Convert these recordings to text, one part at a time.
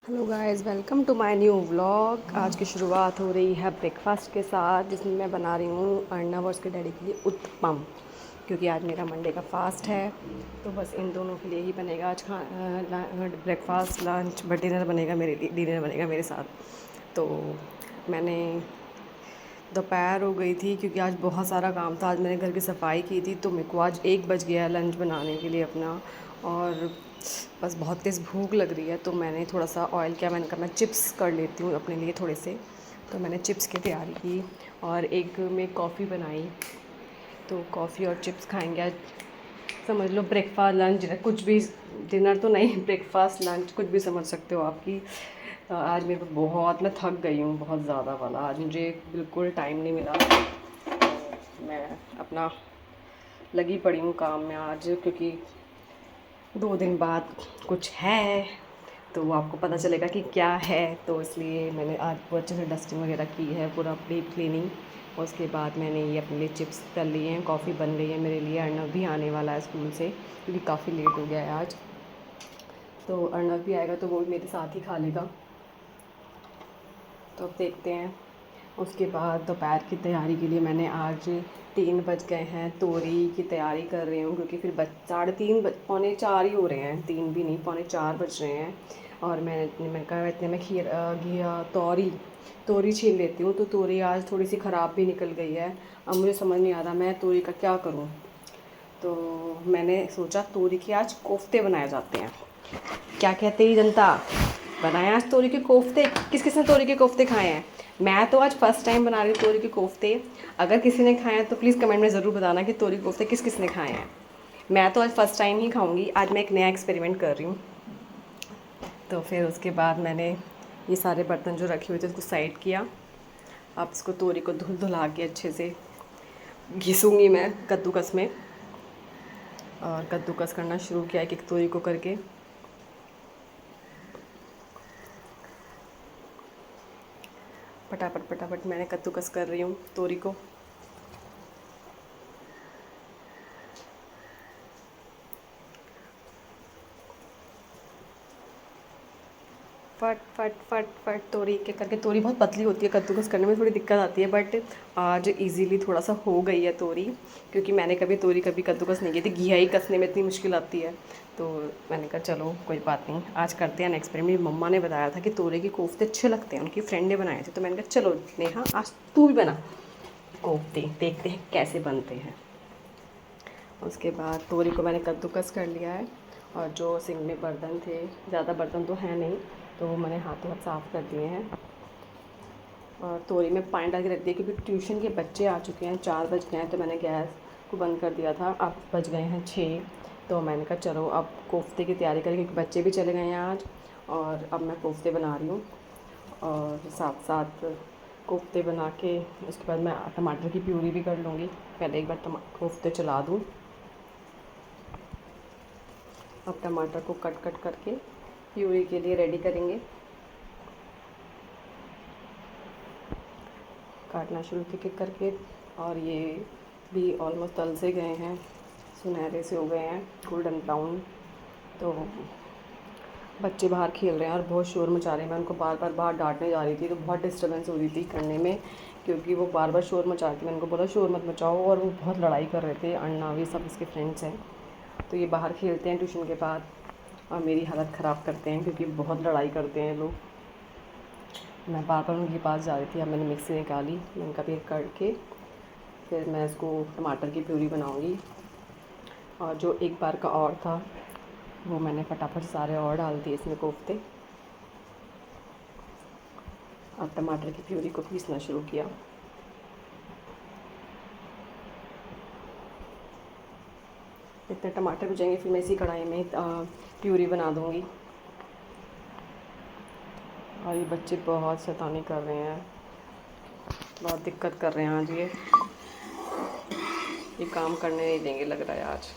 Hello guys, welcome to my new vlog. आज की शुरुआत हो रही है ब्रेकफास्ट के साथ, जिसमें मैं बना रही हूँ अर्नव और उसके डैडी के लिए उत्पम, क्योंकि आज मेरा मंडे का फास्ट है। तो बस इन दोनों के लिए ही बनेगा आज ब्रेकफास्ट, लंच, बट डिनर बनेगा मेरे लिए, डिनर बनेगा मेरे साथ। तो मैंने दोपहर हो गई थी क्योंकि आज बहुत सारा काम था। आज मैंने घर की सफाई की थी, तो मेरे को आज 1 बज गया लंच बनाने के लिए अपना। और बस बहुत तेज़ भूख लग रही है, तो मैंने थोड़ा सा ऑयल किया, मैंने कहा मैं चिप्स कर लेती हूँ अपने लिए थोड़े से। तो मैंने चिप्स की तैयारी की और एक में कॉफ़ी बनाई। तो कॉफ़ी और चिप्स खाएंगे आज। समझ लो ब्रेकफास्ट लंच डिनर कुछ भी, डिनर तो नहीं, ब्रेकफास्ट लंच कुछ भी समझ सकते हो आपकी। आज मेरे को बहुत, मैं थक गई हूँ बहुत ज़्यादा वाला, आज मुझे बिल्कुल टाइम नहीं मिला। तो मैं अपना लगी पड़ी हूँ काम में आज, क्योंकि 2 दिन बाद कुछ है, तो वो आपको पता चलेगा कि क्या है। तो इसलिए मैंने आज बहुत अच्छे से डस्टिंग वगैरह की है, पूरा डीप क्लीनिंग। उसके बाद मैंने ये अपने लिए चिप्स तल लिए हैं, कॉफ़ी बन रही है मेरे लिए। अर्नव भी आने वाला है स्कूल से, क्योंकि काफ़ी लेट हो गया है आज। तो अर्नव भी आएगा तो वो भी मेरे साथ ही खा लेगा। तो अब देखते हैं। उसके बाद दोपहर की तैयारी के लिए मैंने आज 3 बज गए हैं, तोरी की तैयारी कर रही हूँ, क्योंकि फिर 3:30 पौने 4 ही हो रहे हैं, 3 भी नहीं, पौने 4 बज रहे हैं। और मैंने कहा इतने में तोरी तोरी छील लेती हूँ। तो तोरी आज थोड़ी सी ख़राब भी निकल गई है। अब मुझे समझ नहीं आ रहा मैं तोरी का क्या करूँ। तो मैंने सोचा तोरी के आज कोफ्ते बनाए जाते हैं। क्या कहते हैं जनता, बनाए आज तोरी के कोफ्ते। किस किस ने तोरी के कोफ्ते खाए हैं? मैं तो आज फर्स्ट टाइम बना रही हूँ तोरी के कोफ्ते। अगर किसी ने खाए हैं तो प्लीज़ कमेंट में ज़रूर बताना कि तोरी के कोफ्ते किस किस ने खाए हैं। मैं तो आज फर्स्ट टाइम ही खाऊंगी। आज मैं एक नया एक्सपेरिमेंट कर रही हूँ। तो फिर उसके बाद मैंने ये सारे बर्तन जो रखे हुए थे उसको साइड किया। अब इसको तोरी को धुला के अच्छे से घिसूँगी मैं कद्दूकस में। और कद्दूकस करना शुरू किया एक एक तोरी को करके। फटाफट फटाफट मैंने कद्दूकस कर रही हूँ तोरी को। फट फट फट फट तोरी के करके। तोरी बहुत पतली होती है, कद्दूकस करने में थोड़ी दिक्कत आती है, बट आज इजीली थोड़ा सा हो गई है तोरी, क्योंकि मैंने कभी कद्दूकस नहीं की थी। घिया ही कसने में इतनी मुश्किल आती है। तो मैंने कहा चलो कोई बात नहीं, आज करते हैं एक्सपेरिमेंट। मेरी मम्मा ने बताया था कि तोरी के कोफ्ते अच्छे लगते हैं, उनकी फ्रेंड ने बनाए थे। तो मैंने कहा चलो नेहा, आज तू भी बना कोफ्ते, देखते हैं कैसे बनते हैं। उसके बाद तोरी को मैंने कद्दूकस कर लिया है। और जो सिंक में बर्तन थे, ज़्यादा बर्तन तो हैं नहीं, तो वो मैंने हाथों हाथ साफ़ कर दिए हैं। और तोरी में पानी डाल के रख दिया, क्योंकि ट्यूशन के बच्चे आ चुके हैं, 4 बज गए हैं। तो मैंने गैस को बंद कर दिया था। अब बज गए हैं 6। तो मैंने कहा चलो अब कोफ्ते की तैयारी करें, क्योंकि बच्चे भी चले गए हैं आज। और अब मैं कोफ्ते बना रही हूँ, और साथ साथ कोफ्ते बना के उसके बाद मैं टमाटर की प्यूरी भी कर लूँगी। पहले एक बार कोफ्ते चला दूँ। अब टमाटर को कट कट करके प्यूरी के लिए रेडी करेंगे। काटना शुरू करके। और ये भी ऑलमोस्ट तल से गए हैं, सुनहरे से हो गए हैं, गोल्डन ब्राउन। तो बच्चे बाहर खेल रहे हैं और बहुत शोर मचा रहे हैं। मैं उनको बार बार बाहर डांटने जा रही थी, तो बहुत डिस्टर्बेंस हो रही थी करने में, क्योंकि वो बार बार शोर मचा रही थी। मैंने उनको बोला शोर मत मचाओ, और वो बहुत लड़ाई कर रहे थे। अर्नव, ये सब इसके फ्रेंड्स हैं। तो ये बाहर खेलते हैं ट्यूशन के बाद, और मेरी हालत ख़राब करते हैं, क्योंकि बहुत लड़ाई करते हैं लोग। मैं बार बार उनके पास जा रही थी। अब मैंने मिक्सी निकाली, मैंने कहा फिर करके फिर मैं इसको टमाटर की प्यूरी बनाऊंगी। और जो एक बार का और था, वो मैंने फटाफट सारे और डाल दिए इसमें कोफ्ते। और टमाटर की प्यूरी को पीसना शुरू किया। इतने टमाटर भुजेंगे, फिर मैं इसी कढ़ाई में प्यूरी बना दूँगी। और ये बच्चे बहुत शैतानी कर रहे हैं, बहुत दिक्कत कर रहे हैं आज। ये काम करने नहीं देंगे लग रहा है आज।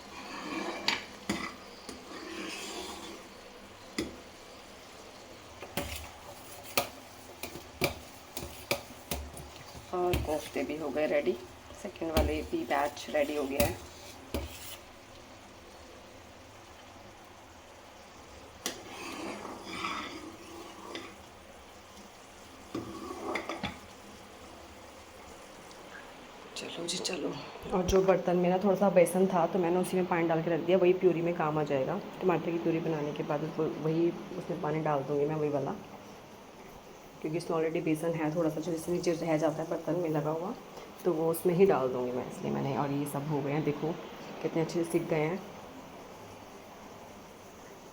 और कोफ्ते भी हो गए रेडी, सेकंड वाले भी बैच रेडी हो गया है। चलो जी चलो। और जो बर्तन में ना थोड़ा सा बेसन था तो मैंने उसी में पानी डाल के रख दिया, वही प्यूरी में काम आ जाएगा। टमाटर की प्यूरी बनाने के बाद उसको वही उसमें पानी डाल दूँगी मैं, वही वाला, क्योंकि इसमें ऑलरेडी बेसन है थोड़ा सा, जो इससे नीचे रह जाता है बर्तन में लगा हुआ, तो वो उसमें ही डाल दूँगी मैं, इसलिए मैंने। और ये सब हो गए हैं, देखो कितने अच्छे से सीख गए हैं।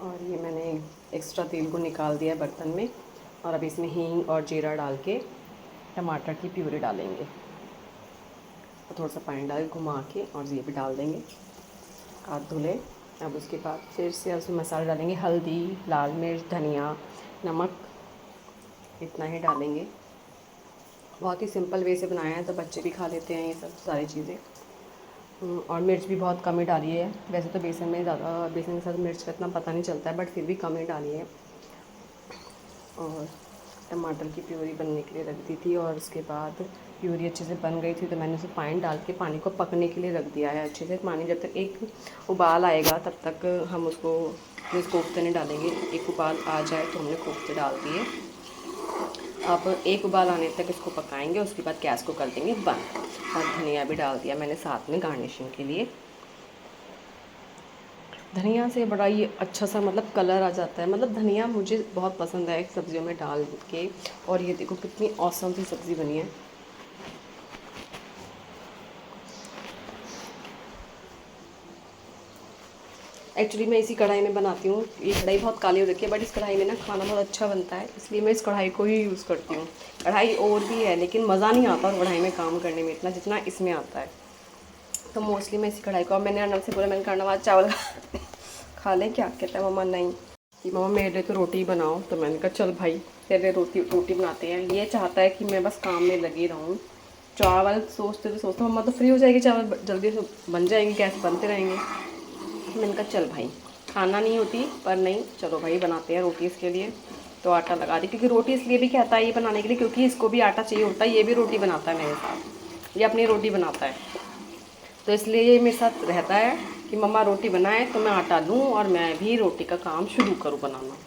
और ये मैंने एक्स्ट्रा तेल को निकाल दिया है बर्तन में, और अब इसमें हींग और जीरा डाल के टमाटर की प्यूरी डालेंगे, और थोड़ा सा पानी डाल के घुमा के और ये भी डाल देंगे, हाथ धुले। अब उसके बाद फिर से उसमें मसाले डालेंगे, हल्दी, लाल मिर्च, धनिया, नमक, इतना ही डालेंगे। बहुत ही सिंपल वे से बनाया है, तो बच्चे भी खा लेते हैं ये सब सारी चीज़ें। और मिर्च भी बहुत कम ही डाली है, वैसे तो बेसन में ज़्यादा, बेसन के साथ मिर्च का इतना पता नहीं चलता है, बट फिर भी कम ही डाली है। और टमाटर की प्यूरी बनने के लिए रख दी थी, और उसके बाद प्यूरी अच्छे से बन गई थी तो मैंने उसे पानी डाल के पानी को पकने के लिए रख दिया है अच्छे से। पानी जब तक एक उबाल आएगा तब तक हम उसको कोफ्ते नहीं डालेंगे, एक उबाल आ जाए तो हमने कोफ्ते डाल दिए। अब एक उबाल आने तक इसको पकाएंगे, उसके बाद गैस को कर देंगे बंद। और धनिया भी डाल दिया मैंने साथ में गार्निशिंग के लिए। धनिया से बड़ा ही अच्छा सा मतलब कलर आ जाता है, मतलब धनिया मुझे बहुत पसंद है सब्जियों में डाल के। और ये देखो कितनी औसम सी सब्ज़ी बनी है। एक्चुअली मैं इसी कढ़ाई में बनाती हूँ, ये कढ़ाई बहुत काली हो रखी है, बट इस कढ़ाई में ना खाना बहुत अच्छा बनता है, इसलिए मैं इस कढ़ाई को ही यूज़ करती हूँ। कढ़ाई और भी है लेकिन मज़ा नहीं आता और कढ़ाई में काम करने में इतना जितना इसमें आता है, तो मोस्टली मैं इसी कढ़ाई को। अब मैंने अर्नब से बोला, मैंने कहा अर्नब आज चावल खा लें क्या? कहता है मम्मा नहीं, कि मम्मा मेरे लिए तो रोटी बनाओ। तो मैंने कहा चल भाई तेरे रोटी बनाते हैं। ये चाहता है कि मैं बस काम में लगी रहूँ। चावल सोचते मम्मा तो फ्री हो जाएगी, चावल जल्दी से बन जाएंगे, गैस बनते रहेंगे। मैंने कहा चल भाई, खाना नहीं होती पर नहीं, चलो भाई बनाते हैं रोटी इसके लिए। तो आटा लगा दी, क्योंकि रोटी इसलिए भी कहता है ये बनाने के लिए क्योंकि इसको भी आटा चाहिए होता है, ये भी रोटी बनाता है मेरे साथ, ये अपनी रोटी बनाता है, तो इसलिए ये मेरे साथ रहता है कि मम्मा रोटी बनाए तो मैं आटा लूँ और मैं भी रोटी का काम शुरू करूँ बनाना।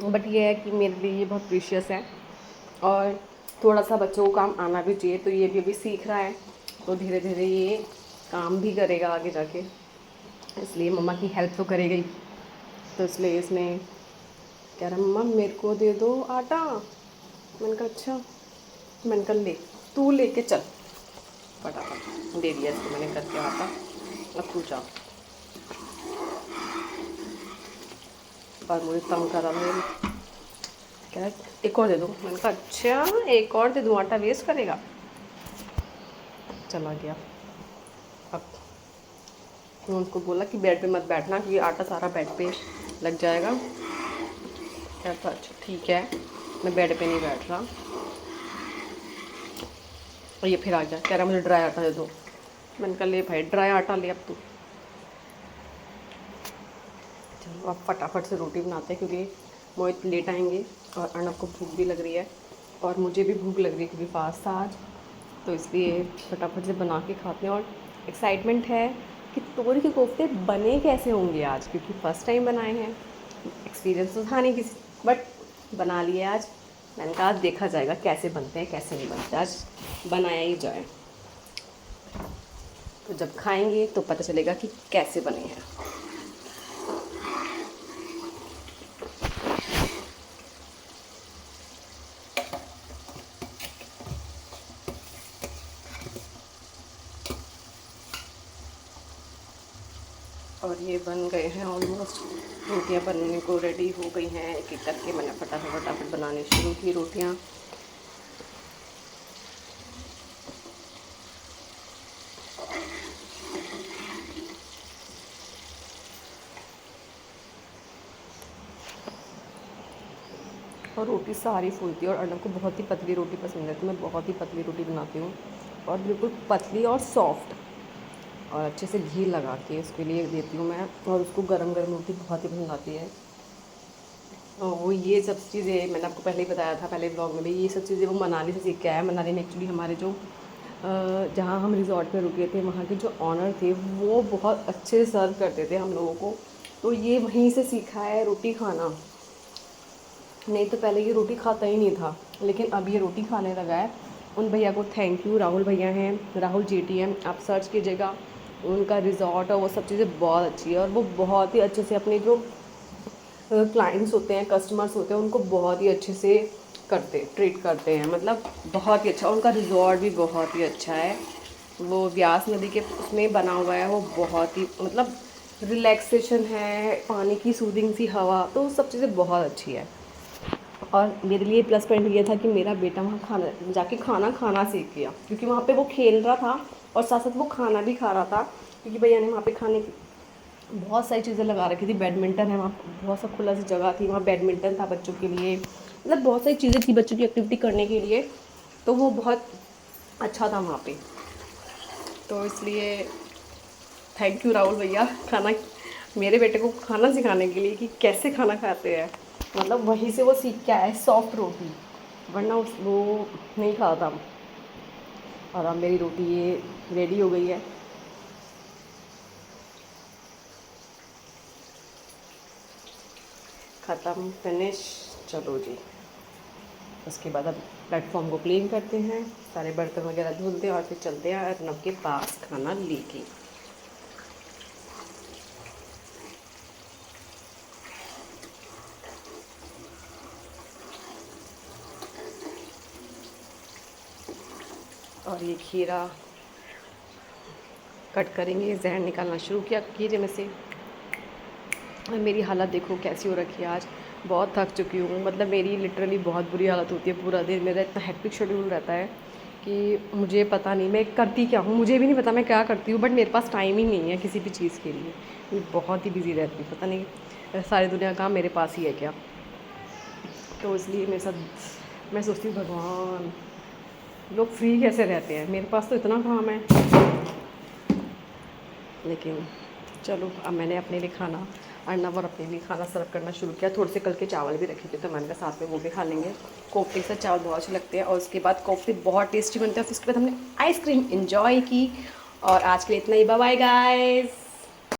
बट ये है कि मेरे लिए ये बहुत प्रीशियस है, और थोड़ा सा बच्चों को काम आना भी चाहिए, तो ये भी अभी सीख रहा है, तो धीरे धीरे ये काम भी करेगा आगे जाके, इसलिए मम्मा की हेल्प तो करेगा ही। तो इसलिए इसने कह रहा मम्मा मेरे को दे दो आटा। मैंने कहा अच्छा, मैंने कहा ले तू लेके चल, फटाफट दे दिया इसको मैंने करके आटा, अब तू जा। पर मुझे तंग करा, मैं कह रहा एक और दे दो। मैंने कहा अच्छा एक और दे दूँ, आटा वेस्ट करेगा, चला गया। अब मैं उनको बोला कि बेड पे मत बैठना क्योंकि आटा सारा बेड पे लग जाएगा। कहता अच्छा ठीक है, मैं बेड पे नहीं बैठ रहा। और ये फिर आ गया, कह रहा मुझे ड्राई आटा दे दो। मैंने कहा ले भाई ड्राई आटा ले अब तू। चलो अब फटाफट से रोटी बनाते हैं क्योंकि मोहित लेट आएंगे और अर्नब को भूख भी लग रही है और मुझे भी भूख लग रही है क्योंकि फास्ट था आज, तो इसलिए फटाफट से बना के खाते हैं। और एक्साइटमेंट है कि तोरी के कोफ्ते बने कैसे होंगे आज, क्योंकि फ़र्स्ट टाइम बनाए हैं, एक्सपीरियंस तो था नहीं किसी, बट बना लिए आज। मैंने कहा आज देखा जाएगा कैसे बनते हैं कैसे नहीं बनते, आज बनाया ही जाए, तो जब खाएंगे तो पता चलेगा कि कैसे बने हैं। और ये बन गए हैं ऑलमोस्ट, रोटियां बनने को रेडी हो गई हैं। एक एक करके मैंने फटाफट बनाने शुरू की रोटियां। और रोटी सारी फूलती है, और अर्नब को बहुत ही पतली रोटी पसंद है, तो मैं बहुत ही पतली रोटी बनाती हूँ, और बिल्कुल पतली और सॉफ्ट, और अच्छे से घी लगा के उसके लिए देती हूँ मैं। और उसको गरम गरम रोटी बहुत ही पसंद आती है। और वो ये सब चीज़ें मैंने आपको पहले ही बताया था, पहले ब्लॉग में भी, ये सब चीज़ें वो मनाली से सीख के आया है। मनाली में एक्चुअली हमारे जो जहाँ हम रिज़ॉर्ट पे रुके थे वहाँ के जो ऑनर थे वो बहुत अच्छे से सर्व करते थे हम लोगों को, तो ये वहीं से सीखा है रोटी खाना। नहीं तो पहले ये रोटी खाता ही नहीं था, लेकिन अब ये रोटी खाने लगा है। उन भैया को थैंक यू। राहुल भैया हैं, राहुल JTM, आप सर्च कीजिएगा। उनका रिज़ॉर्ट और वो सब चीज़ें बहुत अच्छी है, और वो बहुत ही अच्छे से अपने जो क्लाइंट्स होते हैं, कस्टमर्स होते हैं, उनको बहुत ही अच्छे से ट्रीट करते हैं। मतलब बहुत ही अच्छा, उनका रिज़ॉर्ट भी बहुत ही अच्छा है। वो व्यास नदी के उसमें बना हुआ है, वो बहुत ही मतलब रिलैक्सेशन है, पानी की सूदिंग सी हवा, तो सब चीज़ें बहुत अच्छी है। और मेरे लिए प्लस पॉइंट ये था कि मेरा बेटा वहाँ खाना जाके खाना सीख गया, क्योंकि वहाँ पे वो खेल रहा था और साथ साथ वो खाना भी खा रहा था, क्योंकि भैया ने वहाँ पे खाने की बहुत सारी चीज़ें लगा रखी थी। बैडमिंटन है वहाँ, बहुत सा खुला सी जगह थी, वहाँ बैडमिंटन था बच्चों के लिए, मतलब बहुत सारी चीज़ें थी बच्चों की एक्टिविटी करने के लिए, तो वो बहुत अच्छा था वहाँ पे। तो इसलिए थैंक यू राहुल भैया, खाना मेरे बेटे को खाना सिखाने के लिए कि कैसे खाना खाते हैं। मतलब वहीं से वो सीख के आया है सॉफ्ट रोटी, वरना वो नहीं खाता। और अब मेरी रोटी ये रेडी हो गई है। ख़त्म, फिनिश। चलो जी, उसके बाद अब प्लेटफॉर्म को क्लीन करते हैं, सारे बर्तन वगैरह धुलते हैं और फिर चलते हैं अर्नब के पास खाना लेके। और ये खीरा कट करेंगे, जहर निकालना शुरू किया खीरे में से। और मेरी हालत देखो कैसी हो रखी है आज, बहुत थक चुकी हूँ। मतलब मेरी लिटरली बहुत बुरी हालत होती है पूरा दिन, मेरा इतना हेक्टिक शेड्यूल रहता है कि मुझे पता नहीं मैं करती क्या हूँ, मुझे भी नहीं पता मैं क्या करती हूँ, बट मेरे पास टाइम ही नहीं है किसी भी चीज़ के लिए। मैं बहुत ही बिज़ी रहती हूँ, पता नहीं सारी दुनिया का काम मेरे पास ही है क्या। तो इसलिए मेरे साथ मैं सोचती हूँ भगवान लोग फ्री कैसे रहते हैं, मेरे पास तो इतना काम है। लेकिन चलो, अब मैंने अपने लिए खाना अर्नब और अपने लिए खाना सर्व करना शुरू किया। थोड़े से कल के चावल भी रखे थे, तो मैंने कहा साथ में वो भी खा लेंगे। कोफ्ते के साथ चावल बहुत अच्छे लगते हैं, और उसके बाद कोफ्ते बहुत टेस्टी बनते हैं। फिर उसके बाद हमने आइसक्रीम इन्जॉय की। और आज के लिए इतना ही, बाय बाय गाइस।